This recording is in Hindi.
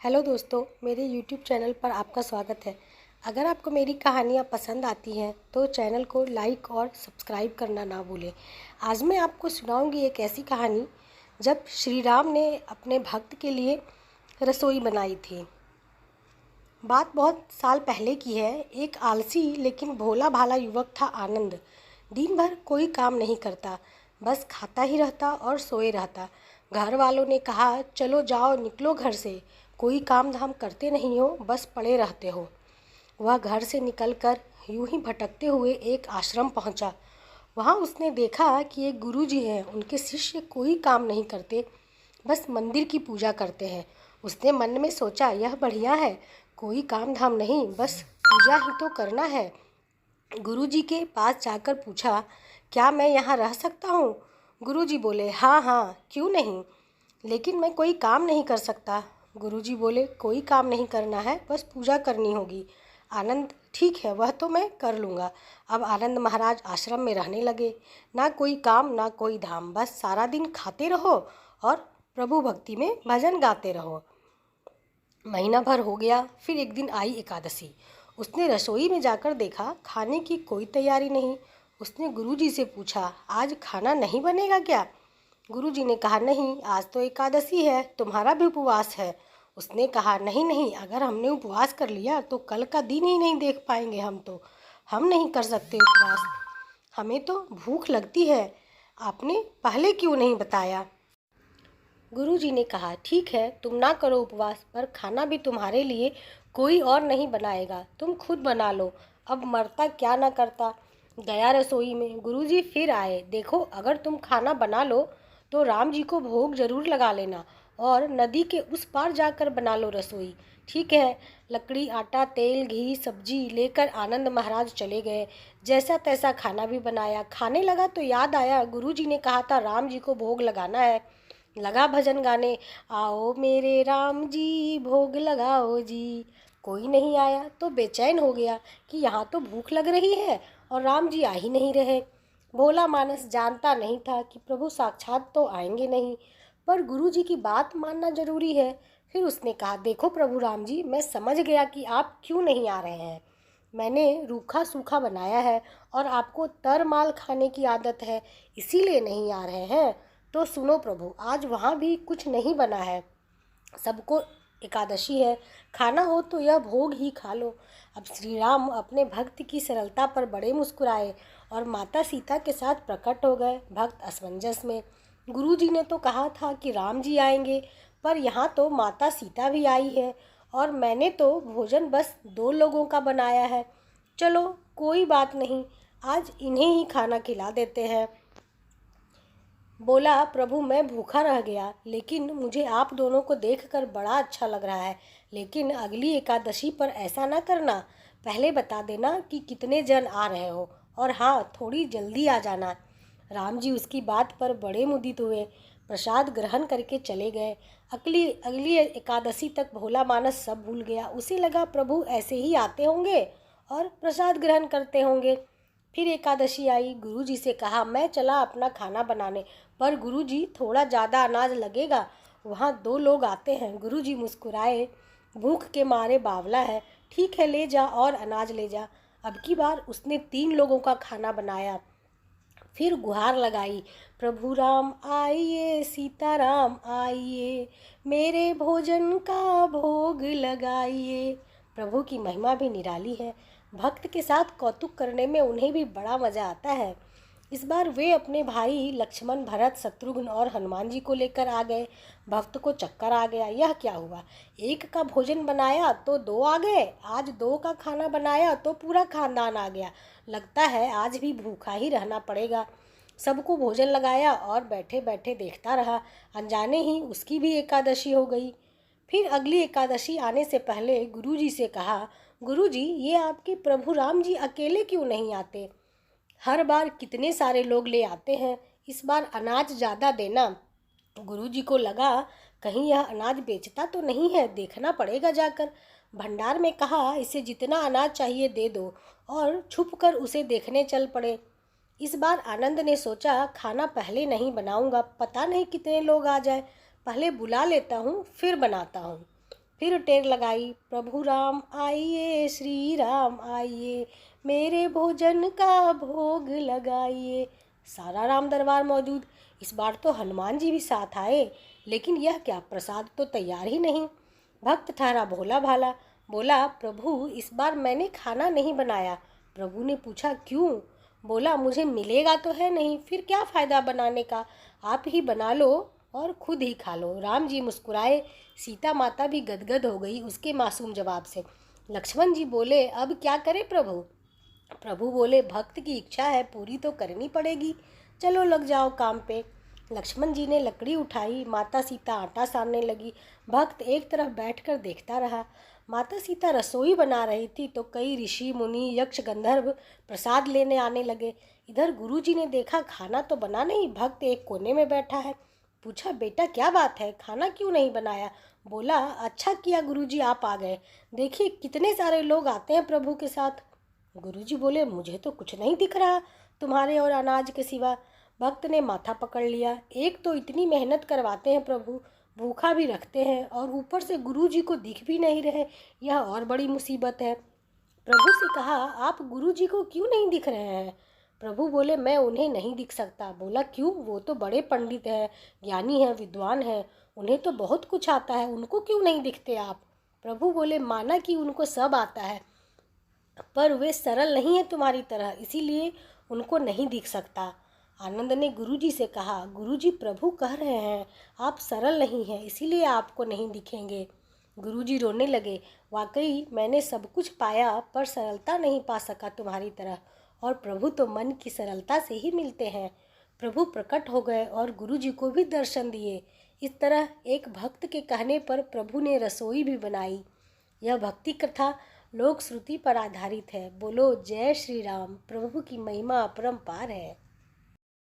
हेलो दोस्तों, मेरे यूट्यूब चैनल पर आपका स्वागत है। अगर आपको मेरी कहानियाँ पसंद आती हैं तो चैनल को लाइक और सब्सक्राइब करना ना भूलें। आज मैं आपको सुनाऊंगी एक ऐसी कहानी जब श्री राम ने अपने भक्त के लिए रसोई बनाई थी। बात बहुत साल पहले की है। एक आलसी लेकिन भोला भाला युवक था आनंद। दिन भर कोई काम नहीं करता, बस खाता ही रहता और सोए रहता। घर वालों ने कहा, चलो जाओ, निकलो घर से, कोई काम धाम करते नहीं हो, बस पड़े रहते हो। वह घर से निकलकर यूं ही भटकते हुए एक आश्रम पहुंचा। वहां उसने देखा कि एक गुरुजी हैं। उनके शिष्य कोई काम नहीं करते, बस मंदिर की पूजा करते हैं। उसने मन में सोचा, यह बढ़िया है, कोई काम धाम नहीं, बस पूजा ही तो करना है। गुरुजी के पास जाकर पूछा, क्या मैं यहाँ रह सकता हूँ? गुरुजी बोले, हाँ हाँ, क्यों नहीं, लेकिन मैं कोई काम नहीं कर सकता। गुरुजी बोले, कोई काम नहीं करना है, बस पूजा करनी होगी। आनंद, ठीक है, वह तो मैं कर लूँगा। अब आनंद महाराज आश्रम में रहने लगे। ना कोई काम ना कोई धाम, बस सारा दिन खाते रहो और प्रभु भक्ति में भजन गाते रहो। महीना भर हो गया। फिर एक दिन आई एकादशी। उसने रसोई में जाकर देखा, खाने की कोई तैयारी नहीं। उसने गुरुजी से पूछा, आज खाना नहीं बनेगा क्या? गुरुजी ने कहा, नहीं, आज तो एकादशी है, तुम्हारा भी उपवास है। उसने कहा, नहीं नहीं, अगर हमने उपवास कर लिया तो कल का दिन ही नहीं देख पाएंगे। हम नहीं कर सकते उपवास, हमें तो भूख लगती है। आपने पहले क्यों नहीं बताया? गुरुजी ने कहा, ठीक है, तुम ना करो उपवास, पर खाना भी तुम्हारे लिए कोई और नहीं बनाएगा, तुम खुद बना लो। अब मरता क्या ना करता। गया रसोई में। गुरुजी फिर आए। देखो, अगर तुम खाना बना लो तो राम जी को भोग जरूर लगा लेना और नदी के उस पार जाकर बना लो रसोई। ठीक है। लकड़ी, आटा, तेल, घी, सब्जी लेकर आनंद महाराज चले गए। जैसा तैसा खाना भी बनाया। खाने लगा तो याद आया, गुरुजी ने कहा था राम जी को भोग लगाना है। लगा भजन गाने, आओ मेरे राम जी, भोग लगाओ जी। कोई नहीं आया तो बेचैन हो गया कि यहाँ तो भूख लग रही है और राम जी आ ही नहीं रहे। भोला मानस जानता नहीं था कि प्रभु साक्षात तो आएंगे नहीं, पर गुरु जी की बात मानना जरूरी है। फिर उसने कहा, देखो प्रभु राम जी, मैं समझ गया कि आप क्यों नहीं आ रहे हैं। मैंने रूखा सूखा बनाया है और आपको तर माल खाने की आदत है, इसीलिए नहीं आ रहे हैं। तो सुनो प्रभु, आज वहाँ भी कुछ नहीं बना है, सबको एकादशी है, खाना हो तो यह भोग ही खा लो। अब श्री राम अपने भक्त की सरलता पर बड़े मुस्कुराए और माता सीता के साथ प्रकट हो गए। भक्त असमंजस में। गुरु जी ने तो कहा था कि राम जी आएंगे, पर यहाँ तो माता सीता भी आई है और मैंने तो भोजन बस 2 लोगों का बनाया है। चलो कोई बात नहीं, आज इन्हें ही खाना खिला देते हैं। बोला, प्रभु मैं भूखा रह गया, लेकिन मुझे आप दोनों को देखकर बड़ा अच्छा लग रहा है। लेकिन अगली एकादशी पर ऐसा ना करना, पहले बता देना कि कितने जन आ रहे हो, और हाँ, थोड़ी जल्दी आ जाना। राम जी उसकी बात पर बड़े मुदित हुए। प्रसाद ग्रहण करके चले गए। अगली अगली एकादशी तक भोला मानस सब भूल गया। उसे लगा प्रभु ऐसे ही आते होंगे और प्रसाद ग्रहण करते होंगे। फिर एकादशी आई। गुरुजी से कहा, मैं चला अपना खाना बनाने, पर गुरुजी थोड़ा ज़्यादा अनाज लगेगा, वहाँ 2 लोग आते हैं। गुरुजी मुस्कुराए, भूख के मारे बावला है, ठीक है, ले जा और अनाज ले जा। अब की बार उसने 3 लोगों का खाना बनाया। फिर गुहार लगाई, प्रभु राम आइए, सीताराम आइए, मेरे भोजन का भोग लगाइए। प्रभु की महिमा भी निराली है। भक्त के साथ कौतुक करने में उन्हें भी बड़ा मज़ा आता है। इस बार वे अपने भाई लक्ष्मण, भरत, शत्रुघ्न और हनुमान जी को लेकर आ गए। भक्त को चक्कर आ गया। यह क्या हुआ, एक का भोजन बनाया तो 2 आ गए, आज 2 का खाना बनाया तो पूरा खानदान आ गया। लगता है आज भी भूखा ही रहना पड़ेगा। सबको भोजन लगाया और बैठे बैठे देखता रहा। अनजाने ही उसकी भी एकादशी हो गई। फिर अगली एकादशी आने से पहले गुरुजी से कहा, गुरुजी, ये आपके प्रभु राम जी अकेले क्यों नहीं आते? हर बार कितने सारे लोग ले आते हैं, इस बार अनाज ज़्यादा देना। गुरुजी को लगा, कहीं यह अनाज बेचता तो नहीं है, देखना पड़ेगा जाकर। भंडार में कहा, इसे जितना अनाज चाहिए दे दो, और छुपकर उसे देखने चल पड़े। इस बार आनंद ने सोचा, खाना पहले नहीं बनाऊंगा, पता नहीं कितने लोग आ जाए, पहले बुला लेता हूँ फिर बनाता हूँ। फिर टेर लगाई, प्रभु राम आइए, श्री राम आइए, मेरे भोजन का भोग लगाइए। सारा राम दरबार मौजूद। इस बार तो हनुमान जी भी साथ आए, लेकिन यह क्या, प्रसाद तो तैयार ही नहीं। भक्त ठहरा भोला भाला, बोला, प्रभु इस बार मैंने खाना नहीं बनाया। प्रभु ने पूछा, क्यों? बोला, मुझे मिलेगा तो है नहीं, फिर क्या फ़ायदा बनाने का, आप ही बना लो और खुद ही खा लो। राम जी मुस्कुराए, सीता माता भी गदगद हो गई उसके मासूम जवाब से। लक्ष्मण जी बोले, अब क्या करें प्रभु? प्रभु बोले, भक्त की इच्छा है, पूरी तो करनी पड़ेगी, चलो लग जाओ काम पे। लक्ष्मण जी ने लकड़ी उठाई, माता सीता आटा सानने लगी। भक्त एक तरफ बैठकर देखता रहा। माता सीता रसोई बना रही थी तो कई ऋषि मुनि यक्ष गंधर्व प्रसाद लेने आने लगे। इधर गुरुजी ने देखा खाना तो बना नहीं, भक्त एक कोने में बैठा है। पूछा, बेटा क्या बात है, खाना क्यों नहीं बनाया? बोला, अच्छा किया गुरुजी आप आ गए, देखिए कितने सारे लोग आते हैं प्रभु के साथ। गुरुजी बोले, मुझे तो कुछ नहीं दिख रहा तुम्हारे और अनाज के सिवा। भक्त ने माथा पकड़ लिया, एक तो इतनी मेहनत करवाते हैं प्रभु, भूखा भी रखते हैं और ऊपर से गुरुजी को दिख भी नहीं रहे, यह और बड़ी मुसीबत है। प्रभु से कहा, आप गुरुजी को क्यों नहीं दिख रहे हैं? प्रभु बोले, मैं उन्हें नहीं दिख सकता। बोला, क्यों? वो तो बड़े पंडित हैं, ज्ञानी हैं, विद्वान हैं, उन्हें तो बहुत कुछ आता है, उनको क्यों नहीं दिखते आप? प्रभु बोले, माना कि उनको सब आता है, पर वे सरल नहीं है तुम्हारी तरह, इसीलिए उनको नहीं दिख सकता। आनंद ने गुरुजी से कहा, गुरुजी प्रभु कह रहे हैं आप सरल नहीं हैं, इसीलिए आपको नहीं दिखेंगे। गुरुजी रोने लगे, वाकई मैंने सब कुछ पाया पर सरलता नहीं पा सका तुम्हारी तरह, और प्रभु तो मन की सरलता से ही मिलते हैं। प्रभु प्रकट हो गए और गुरुजी को भी दर्शन दिए। इस तरह एक भक्त के कहने पर प्रभु ने रसोई भी बनाई। यह भक्ति कथा लोक श्रुति पर आधारित है। बोलो जय श्री राम। प्रभु की महिमा अपरंपार है।